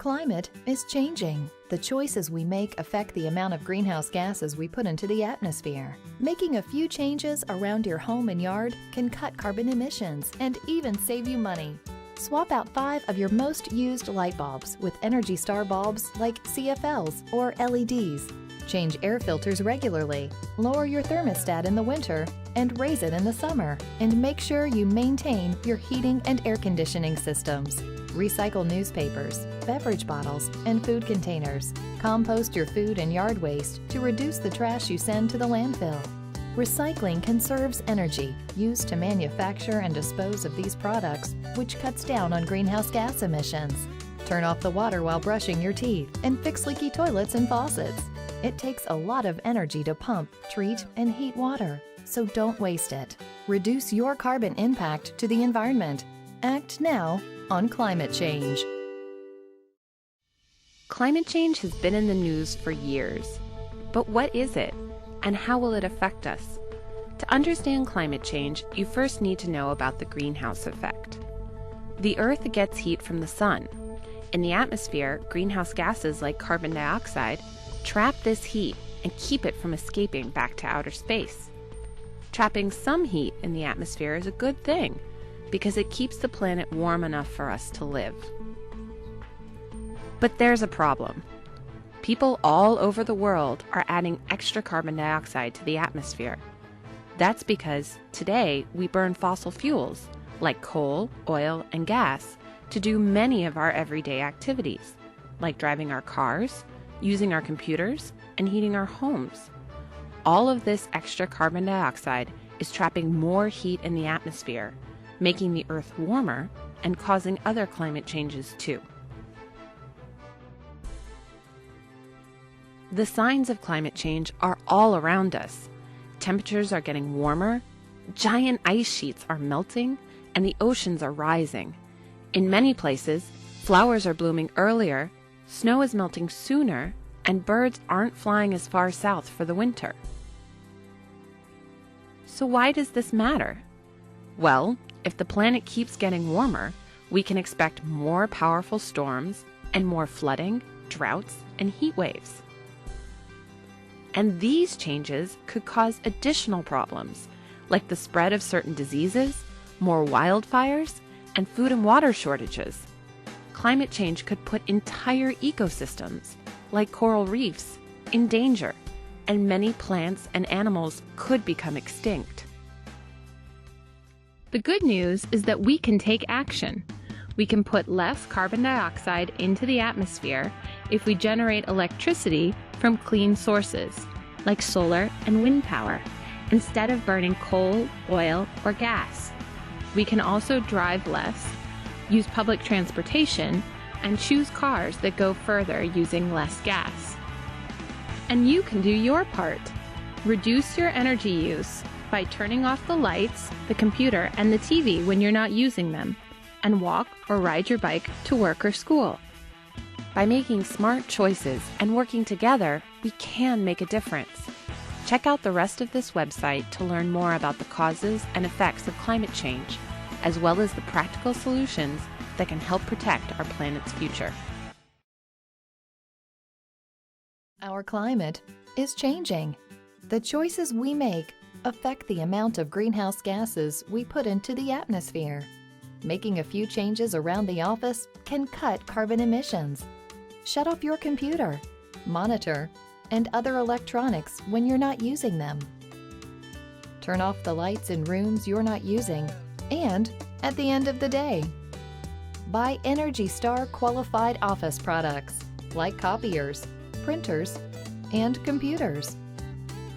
climate is changing. The choices we make affect the amount of greenhouse gases we put into the atmosphere. Making a few changes around your home and yard can cut carbon emissions and even save you money. Swap out 5 of your most used light bulbs with Energy Star bulbs like CFLs or LEDs. Change air filters regularly, lower your thermostat in the winter, and raise it in the summer. And make sure you maintain your heating and air conditioning systems. Recycle newspapers, beverage bottles, and food containers. Compost your food and yard waste to reduce the trash you send to the landfill. Recycling conserves energy used to manufacture and dispose of these products, which cuts down on greenhouse gas emissions. Turn off the water while brushing your teeth and fix leaky toilets and faucets. It takes a lot of energy to pump, treat, and heat water, so don't waste it. Reduce your carbon impact to the environment. Act now on climate change. Climate change has been in the news for years. But what is it, and how will it affect us? To understand climate change, you first need to know about the greenhouse effect. The Earth gets heat from the sun. In the atmosphere, greenhouse gases like carbon dioxide trap this heat and keep it from escaping back to outer space. Trapping some heat in the atmosphere is a good thing because it keeps the planet warm enough for us to live. But there's a problem. People all over the world are adding extra carbon dioxide to the atmosphere. That's because today we burn fossil fuels like coal, oil, and gas to do many of our everyday activities, like driving our cars, using our computers, and heating our homes. All of this extra carbon dioxide is trapping more heat in the atmosphere, making the Earth warmer and causing other climate changes too. The signs of climate change are all around us. Temperatures are getting warmer, giant ice sheets are melting, and the oceans are rising. In many places, flowers are blooming earlier, snow is melting sooner, and birds aren't flying as far south for the winter. So why does this matter? Well, if the planet keeps getting warmer, we can expect more powerful storms and more flooding, droughts, and heat waves. And these changes could cause additional problems, like the spread of certain diseases, more wildfires, and food and water shortages. Climate change could put entire ecosystems, like coral reefs, in danger, and many plants and animals could become extinct. The good news is that we can take action. We can put less carbon dioxide into the atmosphere if we generate electricity from clean sources, like solar and wind power, instead of burning coal, oil, or gas. We can also drive less, use public transportation, and choose cars that go further using less gas. And you can do your part. Reduce your energy use by turning off the lights, the computer, and the TV when you're not using them, and walk or ride your bike to work or school. By making smart choices and working together, we can make a difference. Check out the rest of this website to learn more about the causes and effects of climate change, as well as the practical solutions that can help protect our planet's future. Our climate is changing. The choices we make affect the amount of greenhouse gases we put into the atmosphere. Making a few changes around the office can cut carbon emissions. Shut off your computer, monitor, and other electronics when you're not using them. Turn off the lights in rooms you're not using, and at the end of the day, buy Energy Star qualified office products like copiers, printers, and computers.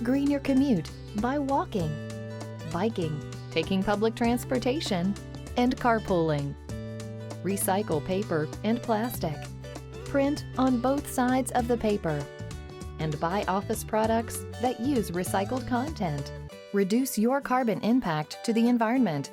Green your commute by walking, biking, taking public transportation, and carpooling. Recycle paper and plastic. Print on both sides of the paper. And buy office products that use recycled content. Reduce your carbon impact to the environment.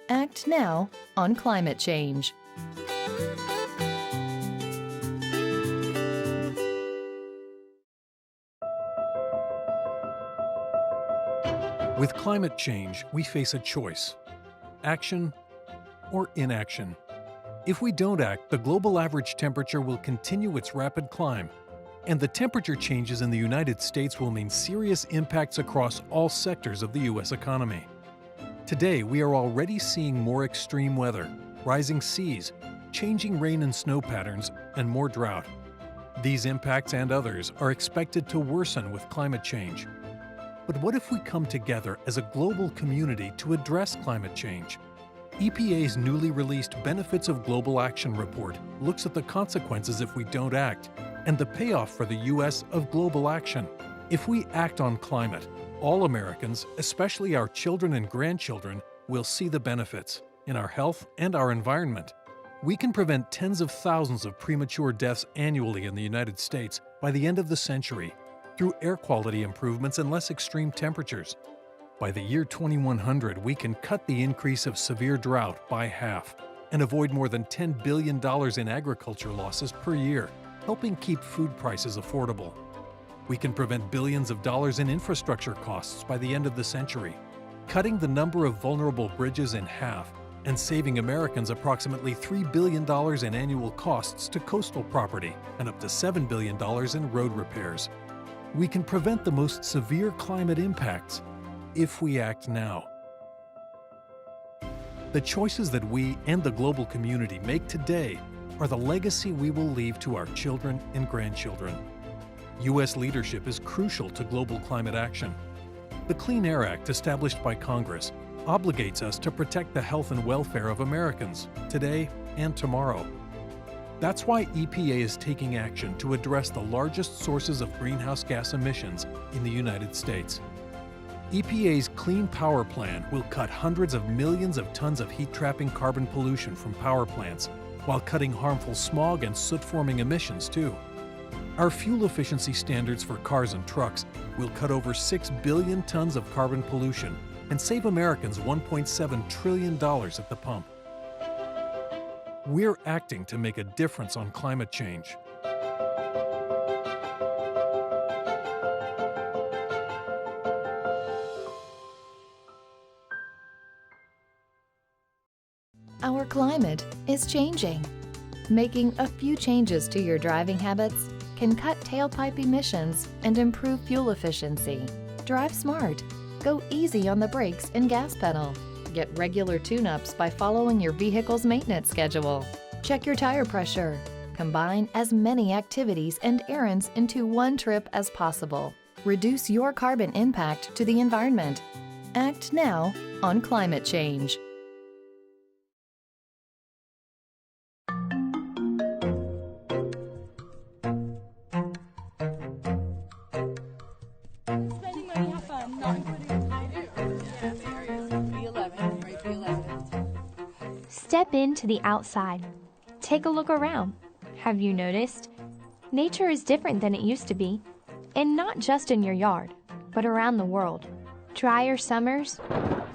Act now on climate change. With climate change, we face a choice: action or inaction. If we don't act, the global average temperature will continue its rapid climb, and the temperature changes in the United States will mean serious impacts across all sectors of the U.S. economy. Today, we are already seeing more extreme weather, rising seas, changing rain and snow patterns, and more drought. These impacts and others are expected to worsen with climate change. But what if we come together as a global community to address climate change? EPA's newly released Benefits of Global Action report looks at the consequences if we don't act and the payoff for the U.S. of global action. If we act on climate, all Americans, especially our children and grandchildren, will see the benefits in our health and our environment. We can prevent tens of thousands of premature deaths annually in the United States by the end of the century through air quality improvements and less extreme temperatures. By the year 2100, we can cut the increase of severe drought by half and avoid more than $10 billion in agriculture losses per year, helping keep food prices affordable. We can prevent billions of dollars in infrastructure costs by the end of the century, cutting the number of vulnerable bridges in half and saving Americans approximately $3 billion in annual costs to coastal property and up to $7 billion in road repairs. We can prevent the most severe climate impacts if we act now. The choices that we and the global community make today are the legacy we will leave to our children and grandchildren. U.S. leadership is crucial to global climate action. The Clean Air Act, established by Congress, obligates us to protect the health and welfare of Americans today and tomorrow. That's why EPA is taking action to address the largest sources of greenhouse gas emissions in the United States. EPA's Clean Power Plan will cut hundreds of millions of tons of heat-trapping carbon pollution from power plants, while cutting harmful smog and soot-forming emissions too. Our fuel efficiency standards for cars and trucks will cut over 6 billion tons of carbon pollution and save Americans $1.7 trillion at the pump. We're acting to make a difference on climate change. Our climate is changing. Making a few changes to your driving habits can cut tailpipe emissions and improve fuel efficiency. Drive smart. Go easy on the brakes and gas pedal. Get regular tune-ups by following your vehicle's maintenance schedule. Check your tire pressure. Combine as many activities and errands into one trip as possible. Reduce your carbon impact to the environment. Act now on climate change. Step into the outside. Take a look around. Have you noticed? Nature is different than it used to be, and not just in your yard, but around the world. Drier summers,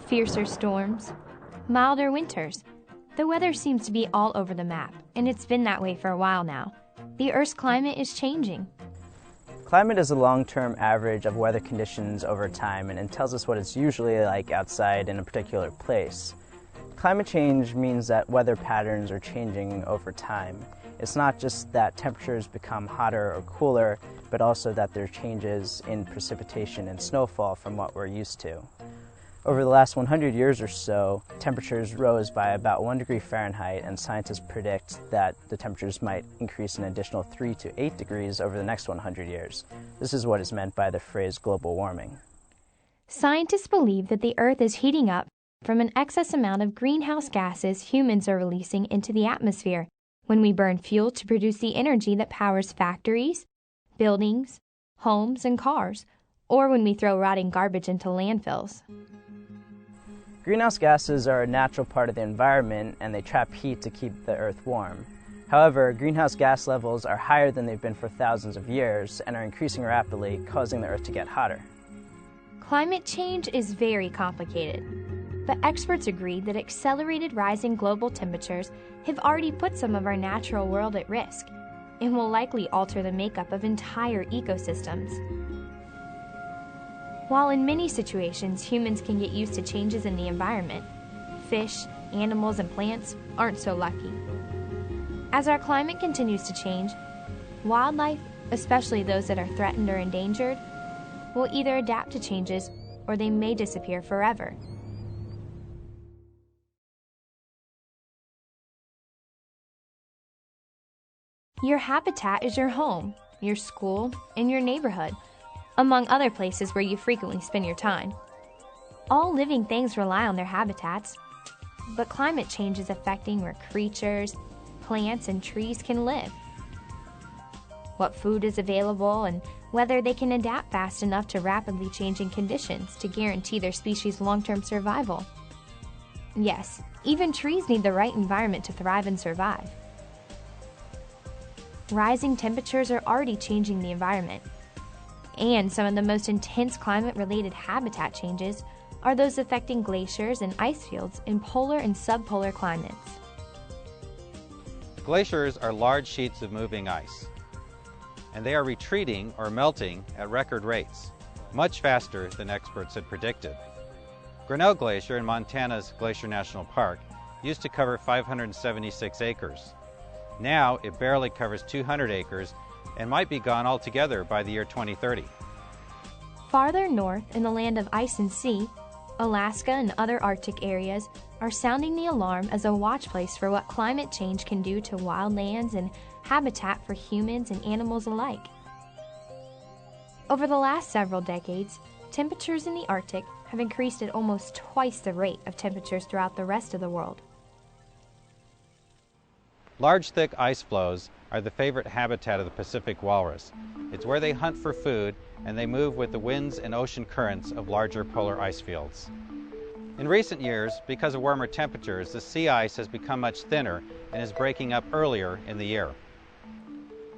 fiercer storms, milder winters. The weather seems to be all over the map, and it's been that way for a while now. The Earth's climate is changing. Climate is a long-term average of weather conditions over time, and it tells us what it's usually like outside in a particular place. Climate change means that weather patterns are changing over time. It's not just that temperatures become hotter or cooler, but also that there are changes in precipitation and snowfall from what we're used to. Over the last 100 years or so, temperatures rose by about 1 degree Fahrenheit, and scientists predict that the temperatures might increase an additional 3 to 8 degrees over the next 100 years. This is what is meant by the phrase global warming. Scientists believe that the Earth is heating up from an excess amount of greenhouse gases humans are releasing into the atmosphere when we burn fuel to produce the energy that powers factories, buildings, homes, and cars, or when we throw rotting garbage into landfills. Greenhouse gases are a natural part of the environment, and they trap heat to keep the Earth warm. However, greenhouse gas levels are higher than they've been for thousands of years and are increasing rapidly, causing the Earth to get hotter. Climate change is very complicated, but experts agree that accelerated rising global temperatures have already put some of our natural world at risk and will likely alter the makeup of entire ecosystems. While in many situations humans can get used to changes in the environment, fish, animals, and plants aren't so lucky. As our climate continues to change, wildlife, especially those that are threatened or endangered, will either adapt to changes or they may disappear forever. Your habitat is your home, your school, and your neighborhood, among other places where you frequently spend your time. All living things rely on their habitats, but climate change is affecting where creatures, plants, and trees can live, what food is available, and whether they can adapt fast enough to rapidly changing conditions to guarantee their species' long-term survival. Yes, even trees need the right environment to thrive and survive. Rising temperatures are already changing the environment, and some of the most intense climate-related habitat changes are those affecting glaciers and ice fields in polar and subpolar climates. Glaciers are large sheets of moving ice, and they are retreating or melting at record rates, much faster than experts had predicted. Grinnell Glacier in Montana's Glacier National Park used to cover 576 acres. Now it barely covers 200 acres and might be gone altogether by the year 2030. Farther north in the land of ice and sea, Alaska and other Arctic areas are sounding the alarm as a watch place for what climate change can do to wildlands and habitat for humans and animals alike. Over the last several decades, temperatures in the Arctic have increased at almost twice the rate of temperatures throughout the rest of the world. Large, thick ice floes are the favorite habitat of the Pacific walrus. It's where they hunt for food, and they move with the winds and ocean currents of larger polar ice fields. In recent years, because of warmer temperatures, the sea ice has become much thinner and is breaking up earlier in the year.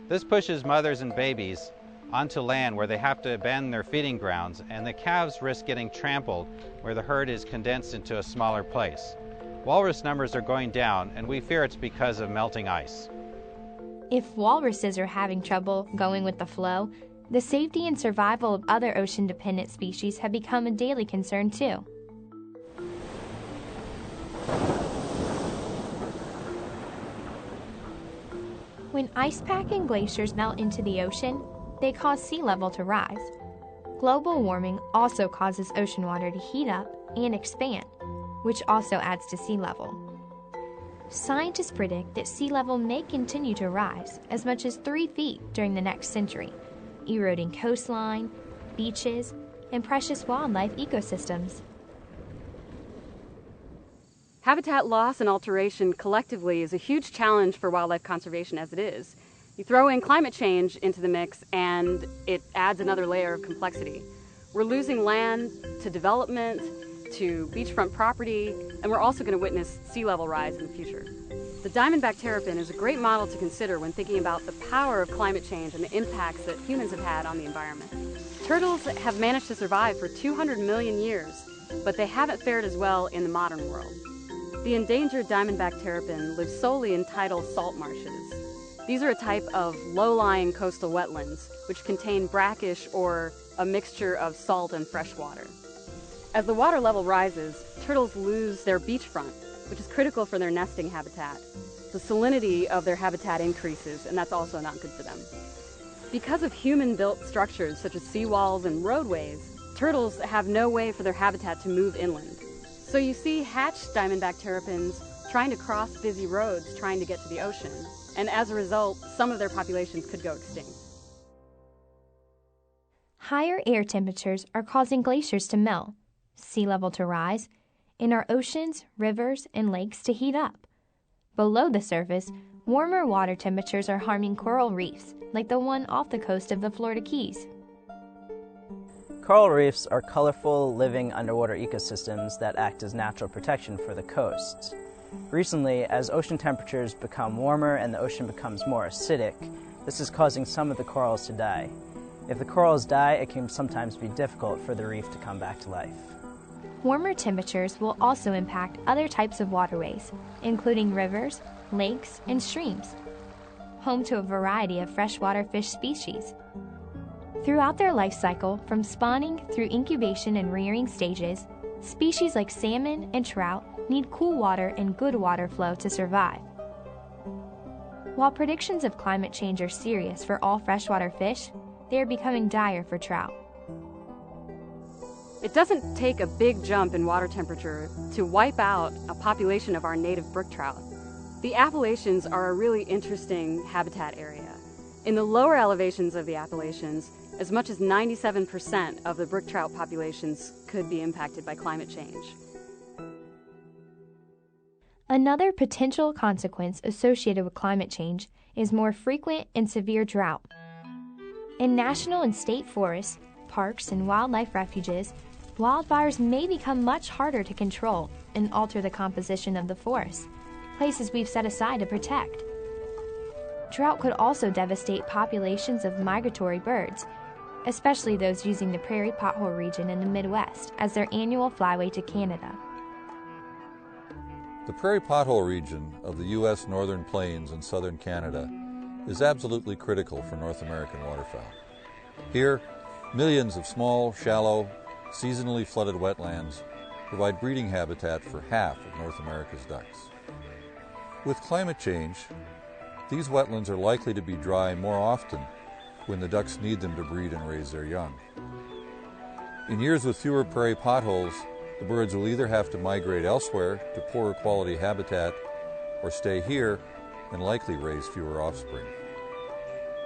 This pushes mothers and babies onto land where they have to abandon their feeding grounds, and the calves risk getting trampled where the herd is condensed into a smaller place. Walrus numbers are going down, and we fear it's because of melting ice. If walruses are having trouble going with the flow, the safety and survival of other ocean-dependent species have become a daily concern too. When ice pack and glaciers melt into the ocean, they cause sea level to rise. Global warming also causes ocean water to heat up and expand, which also adds to sea level. Scientists predict that sea level may continue to rise as much as 3 feet during the next century, eroding coastline, beaches, and precious wildlife ecosystems. Habitat loss and alteration collectively is a huge challenge for wildlife conservation as it is. You throw in climate change into the mix and it adds another layer of complexity. We're losing land to development, to beachfront property, and we're also going to witness sea level rise in the future. The diamondback terrapin is a great model to consider when thinking about the power of climate change and the impacts that humans have had on the environment. Turtles have managed to survive for 200 million years, but they haven't fared as well in the modern world. The endangered diamondback terrapin lives solely in tidal salt marshes. These are a type of low-lying coastal wetlands which contain brackish or a mixture of salt and fresh water. As the water level rises, turtles lose their beachfront, which is critical for their nesting habitat. The salinity of their habitat increases, and that's also not good for them. Because of human-built structures such as seawalls and roadways, turtles have no way for their habitat to move inland. So you see hatched diamondback terrapins trying to cross busy roads trying to get to the ocean, and as a result, some of their populations could go extinct. Higher air temperatures are causing glaciers to melt, sea level to rise, and our oceans, rivers, and lakes to heat up. Below the surface, warmer water temperatures are harming coral reefs, like the one off the coast of the Florida Keys. Coral reefs are colorful, living underwater ecosystems that act as natural protection for the coasts. Recently, as ocean temperatures become warmer and the ocean becomes more acidic, this is causing some of the corals to die. If the corals die, it can sometimes be difficult for the reef to come back to life. Warmer temperatures will also impact other types of waterways, including rivers, lakes, and streams, home to a variety of freshwater fish species. Throughout their life cycle, from spawning through incubation and rearing stages, species like salmon and trout need cool water and good water flow to survive. While predictions of climate change are serious for all freshwater fish, they are becoming dire for trout. It doesn't take a big jump in water temperature to wipe out a population of our native brook trout. The Appalachians are a really interesting habitat area. In the lower elevations of the Appalachians, as much as 97% of the brook trout populations could be impacted by climate change. Another potential consequence associated with climate change is more frequent and severe drought. In national and state forests, parks, and wildlife refuges, wildfires may become much harder to control and alter the composition of the forest, places we've set aside to protect. Drought could also devastate populations of migratory birds, especially those using the prairie pothole region in the Midwest as their annual flyway to Canada. The prairie pothole region of the U.S. Northern Plains and southern Canada is absolutely critical for North American waterfowl. Here, millions of small, shallow, seasonally flooded wetlands provide breeding habitat for half of North America's ducks. With climate change, these wetlands are likely to be dry more often when the ducks need them to breed and raise their young. In years with fewer prairie potholes, the birds will either have to migrate elsewhere to poorer quality habitat or stay here and likely raise fewer offspring.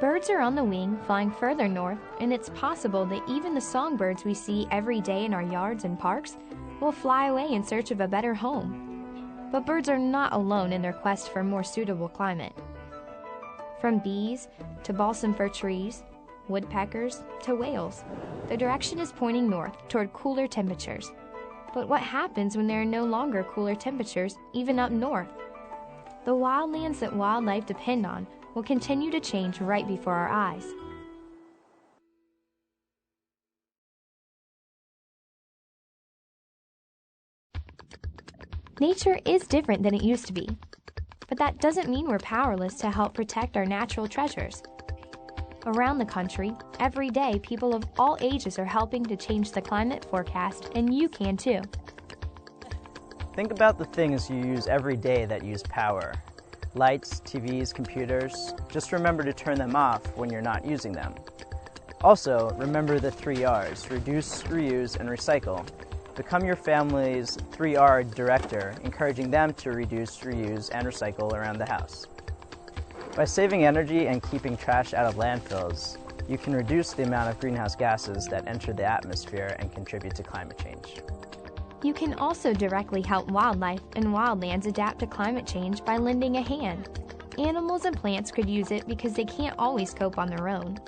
Birds are on the wing, flying further north, and it's possible that even the songbirds we see every day in our yards and parks will fly away in search of a better home. But birds are not alone in their quest for a more suitable climate. From bees to balsam fir trees, woodpeckers to whales, the direction is pointing north toward cooler temperatures. But what happens when there are no longer cooler temperatures, even up north? The wildlands that wildlife depend on will continue to change right before our eyes. Nature is different than it used to be, but that doesn't mean we're powerless to help protect our natural treasures. Around the country, every day, people of all ages are helping to change the climate forecast, and you can too. Think about the things you use every day that use power. Lights, TVs, computers. Just remember to turn them off when you're not using them. Also, remember the 3 R's: reduce, reuse, and recycle. Become your family's 3R director, encouraging them to reduce, reuse, and recycle around the house. By saving energy and keeping trash out of landfills, you can reduce the amount of greenhouse gases that enter the atmosphere and contribute to climate change. You can also directly help wildlife and wildlands adapt to climate change by lending a hand. Animals and plants could use it because they can't always cope on their own.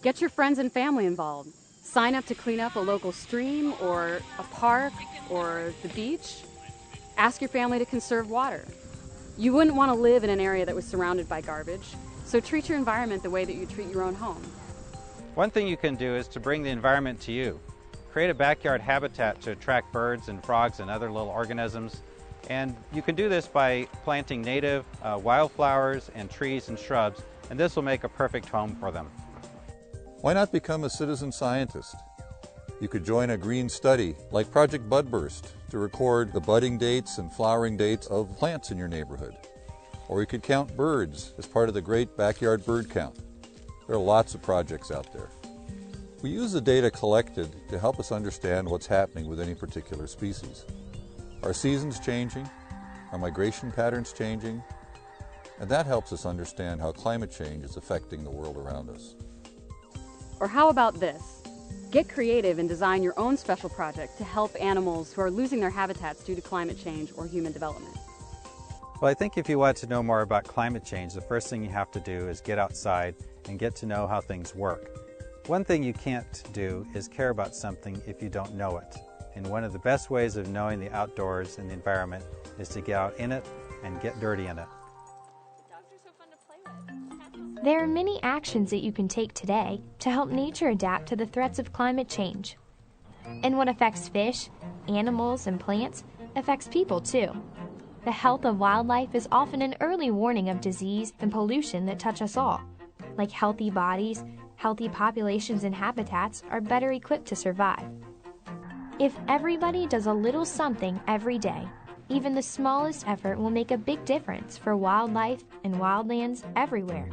Get your friends and family involved. Sign up to clean up a local stream or a park or the beach. Ask your family to conserve water. You wouldn't want to live in an area that was surrounded by garbage, so treat your environment the way that you treat your own home. One thing you can do is to bring the environment to you. Create a backyard habitat to attract birds and frogs and other little organisms. And you can do this by planting native wildflowers and trees and shrubs, and this will make a perfect home for them. Why not become a citizen scientist? You could join a green study like Project Budburst to record the budding dates and flowering dates of plants in your neighborhood. Or you could count birds as part of the great backyard bird count. There are lots of projects out there. We use the data collected to help us understand what's happening with any particular species. Are seasons changing? Are migration patterns changing? And that helps us understand how climate change is affecting the world around us. Or how about this? Get creative and design your own special project to help animals who are losing their habitats due to climate change or human development. Well, I think if you want to know more about climate change, the first thing you have to do is get outside and get to know how things work. One thing you can't do is care about something if you don't know it. And one of the best ways of knowing the outdoors and the environment is to get out in it and get dirty in it. There are many actions that you can take today to help nature adapt to the threats of climate change. And what affects fish, animals, and plants affects people too. The health of wildlife is often an early warning of disease and pollution that touch us all. Like healthy bodies, healthy populations and habitats are better equipped to survive. If everybody does a little something every day, Even the smallest effort will make a big difference for wildlife and wildlands everywhere.